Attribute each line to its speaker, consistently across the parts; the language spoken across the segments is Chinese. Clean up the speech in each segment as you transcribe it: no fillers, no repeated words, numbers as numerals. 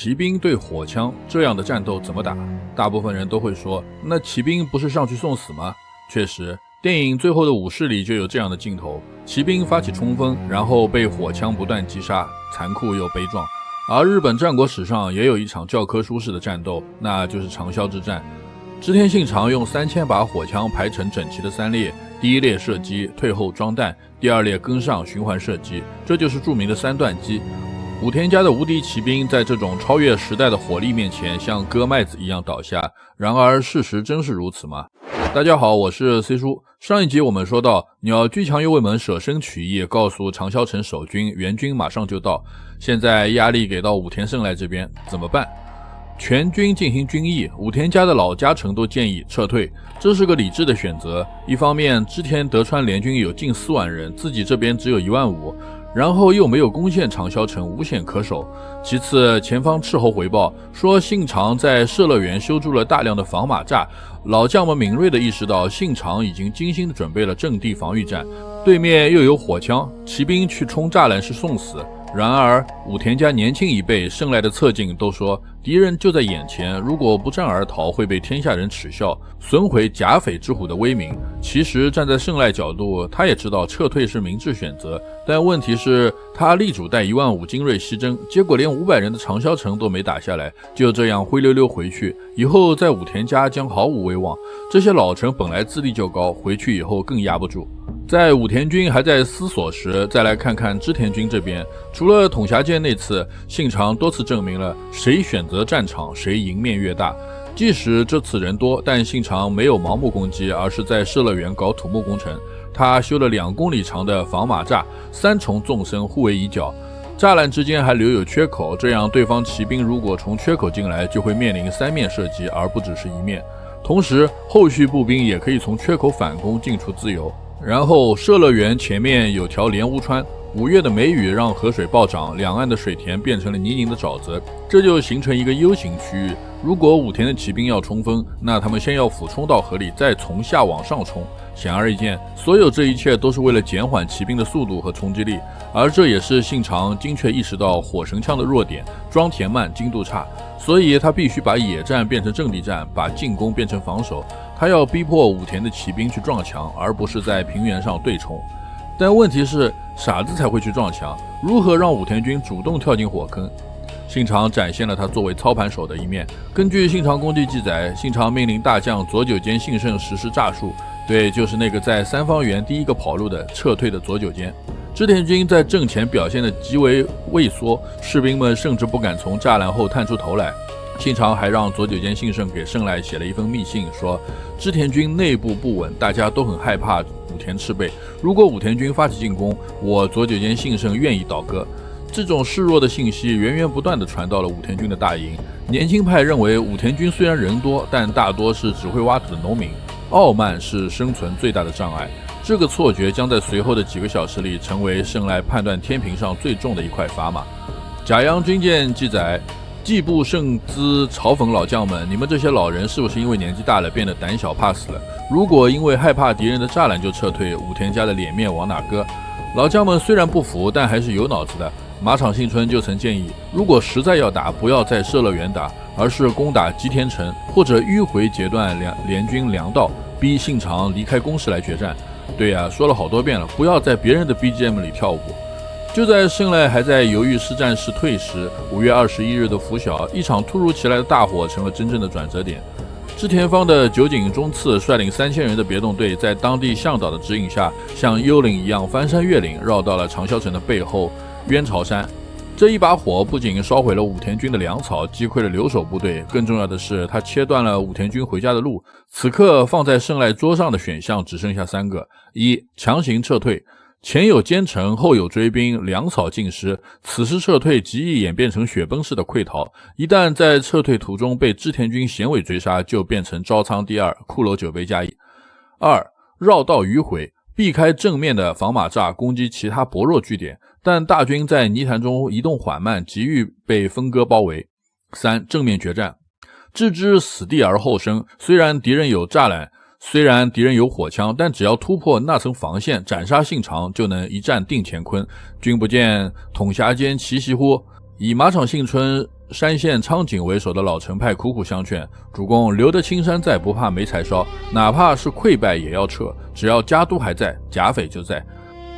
Speaker 1: 骑兵对火枪这样的战斗怎么打？大部分人都会说，那骑兵不是上去送死吗？确实，电影《最后的武士》里就有这样的镜头，骑兵发起冲锋，然后被火枪不断击杀，残酷又悲壮。而日本战国史上也有一场教科书式的战斗，那就是长筱之战。织田信长用3000把火枪排成整齐的3列，第一列射击，退后装弹，第二列跟上循环射击，这就是著名的3段击。武田家的无敌骑兵在这种超越时代的火力面前像割麦子一样倒下，然而事实真是如此吗？大家好，我是 C 叔。上一集我们说到，鸟居强右卫门舍身取义，告诉长筱城守军援军马上就到，现在压力给到武田胜赖这边，怎么办？全军进行军役，武田家的老家臣都建议撤退，这是个理智的选择。一方面，织田德川联军有近4万人，自己这边只有15000，然后又没有攻陷长筱城，无险可守。其次，前方斥候回报说信长在射乐园修筑了大量的防马栅，老将们敏锐地意识到信长已经精心地准备了阵地防御战，对面又有火枪，骑兵去冲栅栏是送死。然而武田家年轻一辈胜赖的侧进都说，敌人就在眼前，如果不战而逃会被天下人耻笑，损毁甲斐之虎的威名。其实站在胜赖角度，他也知道撤退是明智选择，但问题是他力主带15000精锐西征，结果连500人的长筱城都没打下来，就这样灰溜溜回去，以后在武田家将毫无威望。这些老臣本来资历就高，回去以后更压不住。在武田军还在思索时，再来看看织田军这边，除了统辖间那次，信长多次证明了谁选择战场谁赢面越大。即使这次人多，但信长没有盲目攻击，而是在射乐园搞土木工程。他修了2公里长的防马栅，3重纵深互为一角，栅栏之间还留有缺口，这样对方骑兵如果从缺口进来，就会面临3面射击，而不只是1面。同时，后续步兵也可以从缺口反攻，进出自由。然后射乐园前面有条莲坞川，5月的梅雨让河水暴涨，两岸的水田变成了泥泞的沼泽，这就形成一个 U 型区域。如果武田的骑兵要冲锋，那他们先要俯冲到河里，再从下往上冲。显而易见，所有这一切都是为了减缓骑兵的速度和冲击力，而这也是信长精确意识到火神枪的弱点，装填慢，精度差，所以他必须把野战变成阵地战，把进攻变成防守。他要逼迫武田的骑兵去撞墙，而不是在平原上对冲。但问题是，傻子才会去撞墙，如何让武田军主动跳进火坑？信长展现了他作为操盘手的一面。根据信长公记记载，信长命令大将佐久间信胜实施诈术，对，就是那个在三方原第一个跑路的撤退的佐久间。织田军在阵前表现得极为畏缩，士兵们甚至不敢从栅栏后探出头来。信长还让佐久间信胜给胜赖写了一封密信，说织田军内部不稳，大家都很害怕武田赤背，如果武田军发起进攻，我佐久间信胜愿意倒戈。这种示弱的信息源源不断地传到了武田军的大营。年轻派认为武田军虽然人多，但大多是只会挖土的农民，傲慢是生存最大的障碍。这个错觉将在随后的几个小时里成为胜赖判断天平上最重的一块砝码。甲阳军舰记载，季布胜之嘲讽老将们，你们这些老人是不是因为年纪大了变得胆小怕死了？如果因为害怕敌人的栅栏就撤退，武田家的脸面往哪搁？老将们虽然不服，但还是有脑子的。马场幸村就曾建议，如果实在要打，不要在射乐园打，而是攻打吉田城，或者迂回截断联军粮道，逼信长离开攻势来决战。对呀，说了好多遍了，不要在别人的 BGM 里跳舞。就在胜赖还在犹豫是战是退时，5月21日的拂晓，一场突如其来的大火成了真正的转折点。织田方的酒井忠次率领3000人的别动队，在当地向导的指引下，像幽灵一样翻山越岭，绕到了长筱城的背后渊朝山。这一把火不仅烧毁了武田军的粮草，击溃了留守部队，更重要的是，它切断了武田军回家的路。此刻放在胜赖桌上的选项只剩下3个：一、强行撤退，前有奸臣，后有追兵，粮草尽失，此时撤退极易演变成雪崩式的溃逃，一旦在撤退途中被织田军衔尾追杀，就变成招仓第二，骷髅9杯加1。二、绕道迂回，避开正面的防马栅，攻击其他薄弱据点，但大军在泥潭中移动缓慢，急于被分割包围。3、正面决战，置之死地而后生，虽然敌人有栅栏，虽然敌人有火枪，但只要突破那层防线，斩杀信长，就能一战定乾坤。君不见统辖间奇袭乎？以马场幸村山县昌景为首的老陈派苦苦相劝，主公留得青山在，不怕没柴烧，哪怕是溃败也要撤，只要家督还在，甲斐就在。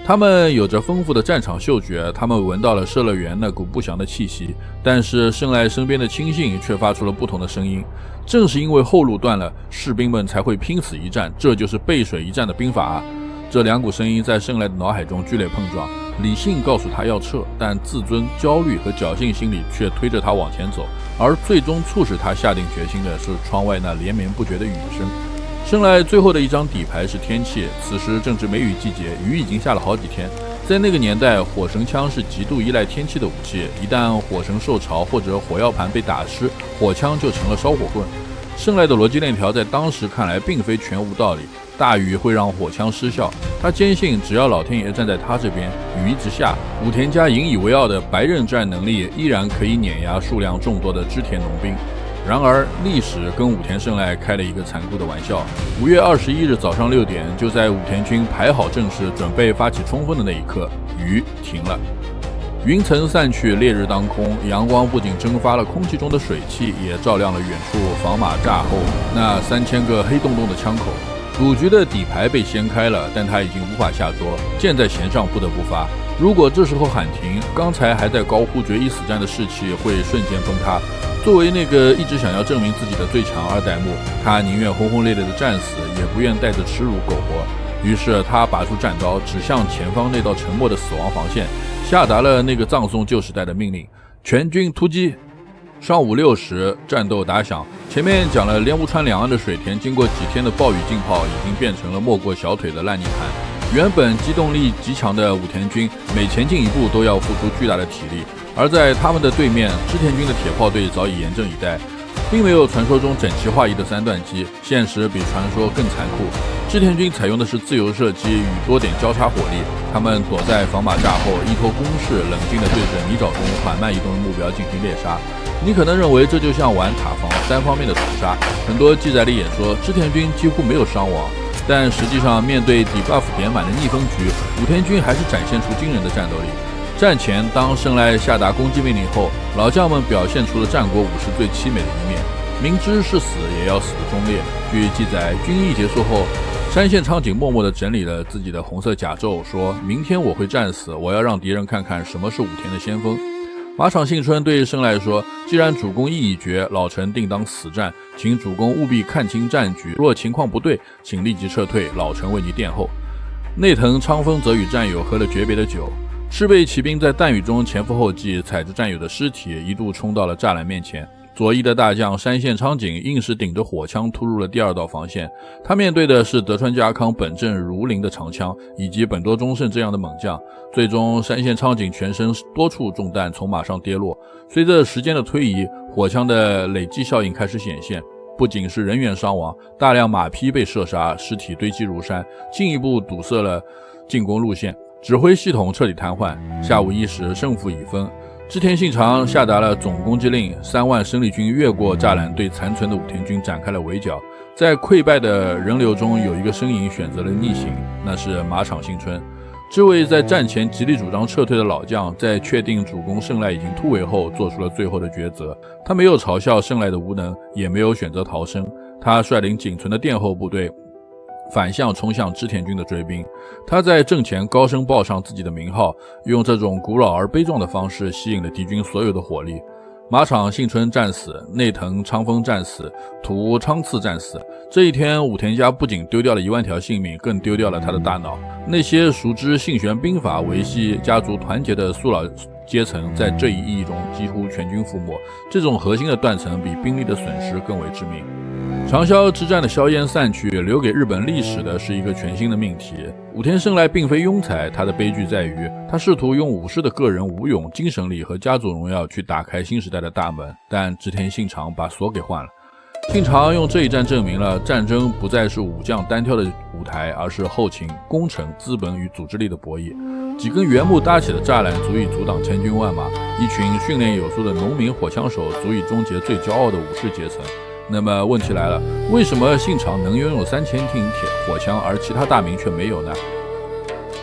Speaker 1: 他们有着丰富的战场嗅觉，他们闻到了社乐园那股不祥的气息，但是胜赖身边的亲信却发出了不同的声音。正是因为后路断了，士兵们才会拼死一战，这就是背水一战的兵法啊。这两股声音在胜赖的脑海中剧烈碰撞，理性告诉他要撤，但自尊、焦虑和侥幸心理却推着他往前走，而最终促使他下定决心的是窗外那连绵不绝的雨声。胜赖最后的一张底牌是天气，此时正值梅雨季节，雨已经下了好几天。在那个年代，火绳枪是极度依赖天气的武器，一旦火绳受潮或者火药盘被打湿，火枪就成了烧火棍。胜赖的逻辑链条在当时看来并非全无道理，大雨会让火枪失效，他坚信只要老天爷站在他这边，雨一直下，武田家引以为傲的白刃战能力依然可以碾压数量众多的织田农兵。然而，历史跟武田胜赖开了一个残酷的玩笑。5月21日早上6点，就在武田军排好阵势，准备发起冲锋的那一刻，雨停了。云层散去，烈日当空，阳光不仅蒸发了空气中的水汽，也照亮了远处防马栅后那3000个黑洞洞的枪口。赌局的底牌被掀开了，但他已经无法下桌，箭在弦上，不得不发。如果这时候喊停，刚才还在高呼决一死战的士气会瞬间崩塌。作为那个一直想要证明自己的最强二代目，他宁愿轰轰烈烈的战死，也不愿带着耻辱苟活。于是他拔出战刀，指向前方那道沉默的死亡防线，下达了那个葬送旧时代的命令：全军突击！上午6时，战斗打响。前面讲了莲雾川两岸的水田，经过几天的暴雨浸泡，已经变成了没过小腿的烂泥盘。原本机动力极强的武田军，每前进一步都要付出巨大的体力。而在他们的对面，织田军的铁炮队早已严阵以待，并没有传说中整齐划一的3段机，现实比传说更残酷。织田军采用的是自由射击与多点交叉火力，他们躲在防马栅后，依托攻势，冷静地对着泥沼中缓慢移动的目标进行猎杀。你可能认为这就像玩塔防单方面的屠杀，很多记载里也说织田军几乎没有伤亡，但实际上面对debuff点满的逆风局，武田军还是展现出惊人的战斗力。战前，当胜赖下达攻击命令后，老将们表现出了战国武士最凄美的一面，明知是死也要死的忠烈。据记载，军役结束后，山县昌景默默地整理了自己的红色甲胄，说明天我会战死，我要让敌人看看什么是武田的先锋。马场幸春对胜赖说，既然主公意已决，老臣定当死战，请主公务必看清战局，若情况不对，请立即撤退，老臣为你殿后。内藤昌丰则与战友喝了诀别的酒。赤背骑兵在弹雨中前赴后继，踩着战友的尸体，一度冲到了栅栏面前。左翼的大将山县昌景硬是顶着火枪突入了第2道防线，他面对的是德川家康本阵如林的长枪，以及本多忠胜这样的猛将。最终，山县昌景全身多处中弹，从马上跌落。随着时间的推移，火枪的累积效应开始显现，不仅是人员伤亡，大量马匹被射杀，尸体堆积如山，进一步堵塞了进攻路线。指挥系统彻底瘫痪。下午1时，胜负已分。织田信长下达了总攻击令，3万生力军越过栅栏，对残存的武田军展开了围剿。在溃败的人流中，有一个身影选择了逆行，那是马场幸春。这位在战前极力主张撤退的老将，在确定主公胜赖已经突围后，做出了最后的抉择。他没有嘲笑胜赖的无能，也没有选择逃生。他率领仅存的殿后部队反向冲向织田军的追兵，他在阵前高声报上自己的名号，用这种古老而悲壮的方式吸引了敌军所有的火力。马场幸春战死，内藤昌丰战死，土屋昌次战死。这一天，武田家不仅丢掉了1万条性命，更丢掉了他的大脑。那些熟知信玄兵法、维系家族团结的苏老阶层，在这一意义中几乎全军覆没。这种核心的断层比兵力的损失更为致命。长筱之战的硝烟散去，留给日本历史的是一个全新的命题。武田胜赖并非庸才，他的悲剧在于他试图用武士的个人武勇、精神力和家族荣耀去打开新时代的大门，但织田信长把锁给换了。信长用这一战证明了战争不再是武将单挑的舞台，而是后勤、工程、资本与组织力的博弈。几根原木搭起的栅栏足以阻挡千军万马，一群训练有素的农民火枪手足以终结最骄傲的武士阶层。那么问题来了，为什么信长能拥有3000挺铁火枪，而其他大名却没有呢？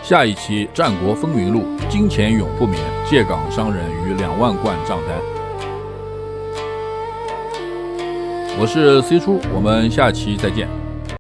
Speaker 1: 下一期《战国风云录》，金钱永不眠，借港商人逾2万贯账单。我是 C 叔，我们下期再见。